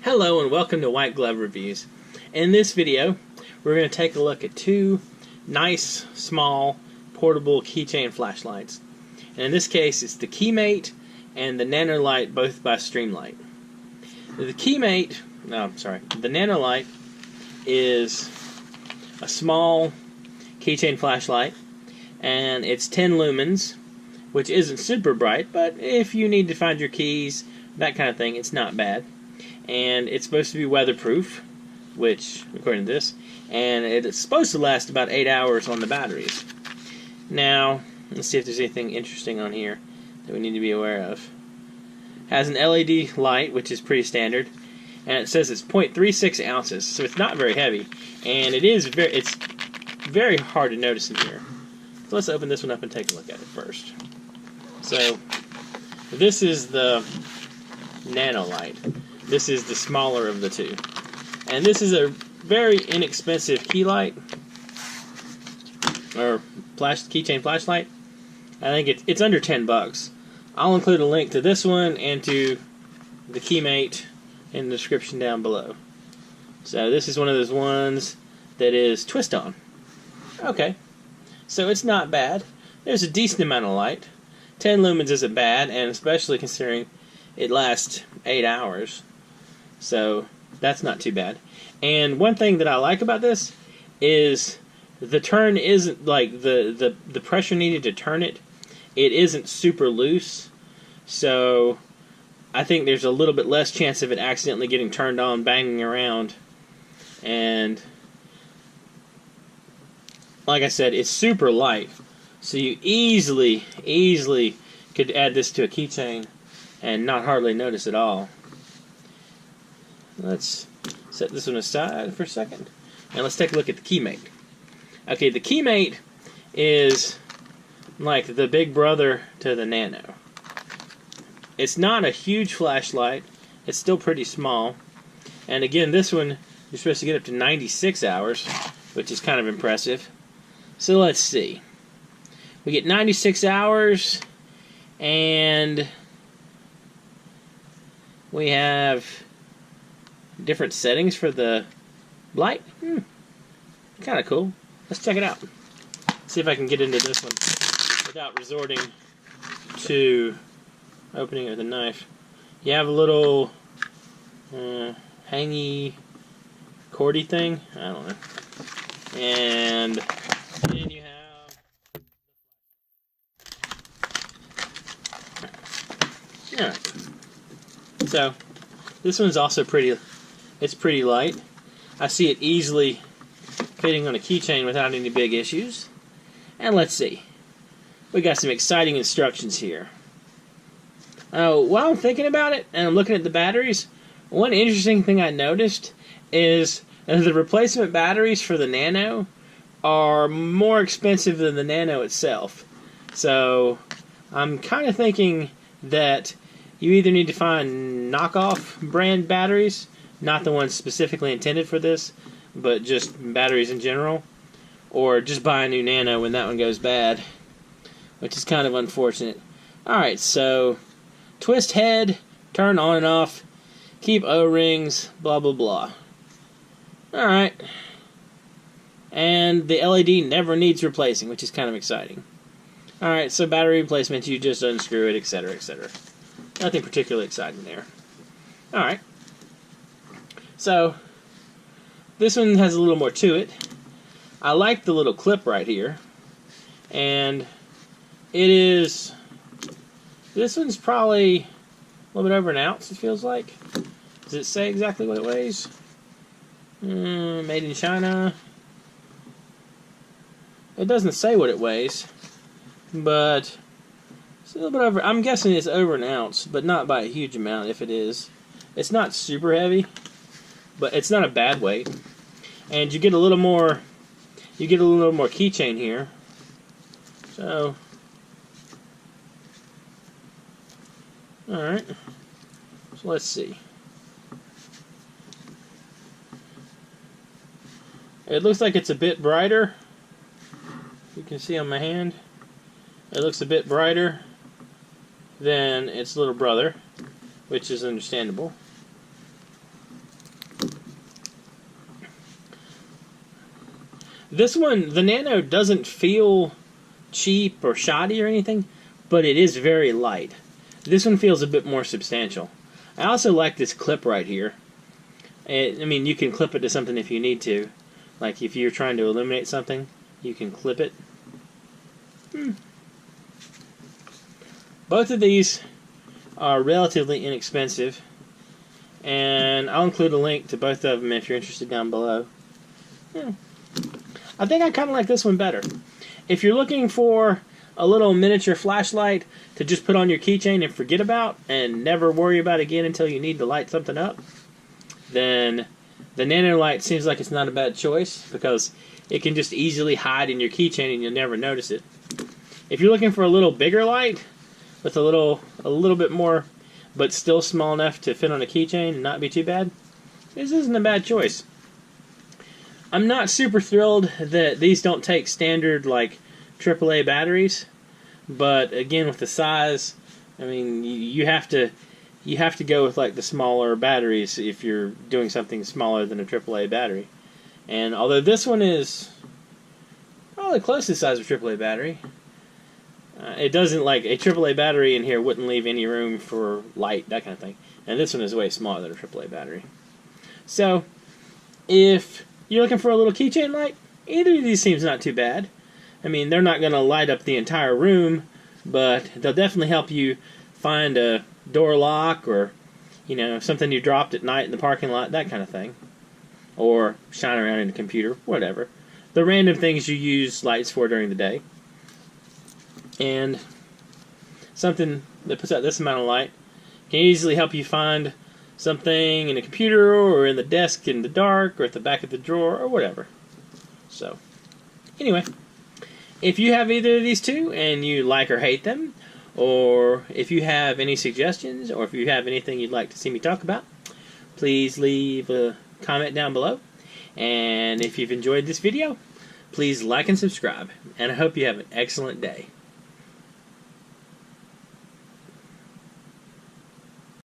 Hello and welcome to White Glove Reviews. In this video, we're going to take a look at two nice, small, portable keychain flashlights. And in this case, it's the KeyMate and the Nano Light, both by Streamlight. The Nano Light is a small keychain flashlight, and it's 10 lumens, which isn't super bright, but if you need to find your keys, that kind of thing, it's not bad. And it's supposed to be weatherproof, which, according to this, and it's supposed to last about 8 hours on the batteries. Now, let's see if there's anything interesting on here that we need to be aware of. Has an LED light, which is pretty standard, and it says it's 0.36 ounces, so it's not very heavy, and it's very hard to notice in here. So let's open this one up and take a look at it first. So, this is the Nano Light. This is the smaller of the two. And this is a very inexpensive key light, or keychain flashlight. I think it's under 10 bucks. I'll include a link to this one and to the KeyMate in the description down below. So this is one of those ones that is twist-on. Okay, so it's not bad. There's a decent amount of light. 10 lumens isn't bad, and especially considering it lasts 8 hours. So that's not too bad. And one thing that I like about this is the turn isn't like the pressure needed to turn it. It isn't super loose. So I think there's a little bit less chance of it accidentally getting turned on, banging around. And like I said, it's super light. So you easily could add this to a keychain and not hardly notice at all. Let's set this one aside for a second, and let's take a look at the KeyMate. Okay, the KeyMate is like the big brother to the Nano. It's not a huge flashlight. It's still pretty small. And again, this one, you're supposed to get up to 96 hours, which is kind of impressive. So let's see. We get 96 hours, and we have different settings for the light. Kind of cool. Let's check it out. See if I can get into this one without resorting to opening it with a knife. You have a little hangy, cordy thing. I don't know. And then you have... Yeah. So, this one's also pretty... It's pretty light. I see it easily fitting on a keychain without any big issues. And let's see. We got some exciting instructions here. While I'm thinking about it, and I'm looking at the batteries, one interesting thing I noticed is the replacement batteries for the Nano are more expensive than the Nano itself. So, I'm kind of thinking that you either need to find knockoff brand batteries, not the ones specifically intended for this, but just batteries in general, or just buy a new Nano when that one goes bad, which is kind of unfortunate. Alright, so twist head, turn on and off, keep O-rings, blah blah blah. Alright. And the LED never needs replacing, which is kind of exciting. Alright, so battery replacement, you just unscrew it, etc., etc. Nothing particularly exciting there. Alright. So, this one has a little more to it. I like the little clip right here. And it is... This one's probably a little bit over an ounce, it feels like. Does it say exactly what it weighs? Made in China. It doesn't say what it weighs. But it's a little bit over... I'm guessing it's over an ounce, but not by a huge amount if it is. It's not super heavy, but it's not a bad weight. And you get a little more... You get a little more keychain here. So... Alright. So let's see. It looks like it's a bit brighter. You can see on my hand. It looks a bit brighter than its little brother, which is understandable. This one, the Nano, doesn't feel cheap or shoddy or anything, but it is very light. This one feels a bit more substantial. I also like this clip right here. I mean, you can clip it to something if you need to. Like if you're trying to illuminate something, you can clip it. Both of these are relatively inexpensive, and I'll include a link to both of them if you're interested down below. I think I kind of like this one better. If you're looking for a little miniature flashlight to just put on your keychain and forget about and never worry about again until you need to light something up, then the Nano light seems like it's not a bad choice because it can just easily hide in your keychain and you'll never notice it. If you're looking for a little bigger light with a little bit more, but still small enough to fit on a keychain and not be too bad, this isn't a bad choice. I'm not super thrilled that these don't take standard like AAA batteries, but again, with the size, I mean, you have to go with like the smaller batteries if you're doing something smaller than a AAA battery. And although this one is probably close to the size of a AAA battery, it doesn't, like a AAA battery in here wouldn't leave any room for light, that kind of thing. And this one is way smaller than a AAA battery. So, if you're looking for a little keychain light, either of these seems not too bad. I mean, they're not going to light up the entire room, but they'll definitely help you find a door lock or, you know, something you dropped at night in the parking lot, that kind of thing. Or shine around in the computer, whatever. The random things you use lights for during the day. And something that puts out this amount of light can easily help you find something in the computer or in the desk in the dark or at the back of the drawer or whatever. So, anyway, if you have either of these two and you like or hate them, or if you have any suggestions, or if you have anything you'd like to see me talk about, please leave a comment down below. And if you've enjoyed this video, please like and subscribe. And I hope you have an excellent day.